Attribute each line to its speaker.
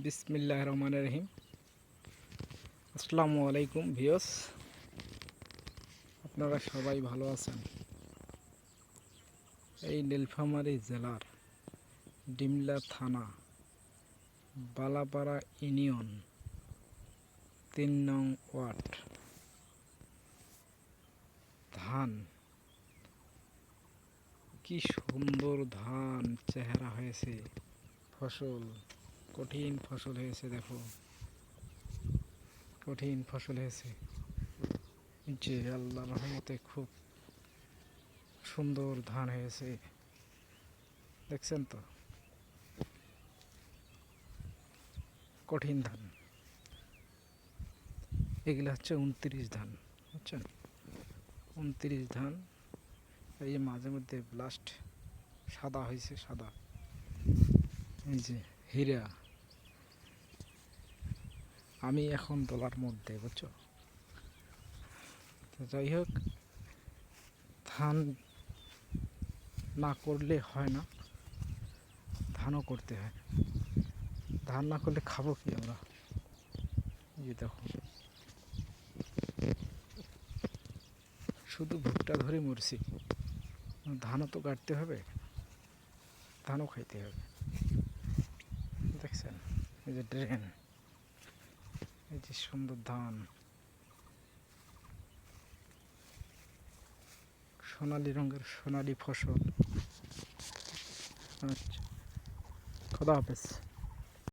Speaker 1: বিসমিল্লাহির রহমানির রহিম। আসসালামু আলাইকুম ভিউয়ার্স, আপনারা সবাই ভালো আছেন? এই নীলফামারী জেলার ডিমলা থানা বালাপাড়া ইউনিয়ন ৩ নং ওয়ার্ড। ধান, কি সুন্দর ধান চেহারা হয়েছে। ফসল, কঠিন ফসল হয়েছে। দেখো, কঠিন ফসল হয়েছে। যে আল্লাহর রহমতে খুব সুন্দর ধান হয়েছে, দেখছেন তো? কঠিন ধান, এগুলো হচ্ছে 29 ধান, বুঝছেন? 29 ধান। এই যে মাঝে মধ্যে ব্লাস্ট সাদা হয়েছে, সাদা, এই যে হীরা। আমি এখন দোলার মধ্যে, বুঝছো? তো যাই হোক, ধান না করলে হয় না, ধানও করতে হয়। ধান না করলে খাবো কি আমরা? এই যে দেখো, শুধু ভুট্টা ধরে মরছি। ধানও তো কাটতে হবে, ধানও খাইতে হবে। দেখছেন, এই যে ড্রেন, এই যে সুন্দর ধান, সোনালি রঙের সোনালি ফসল। আচ্ছা, খোদা হাফেজ।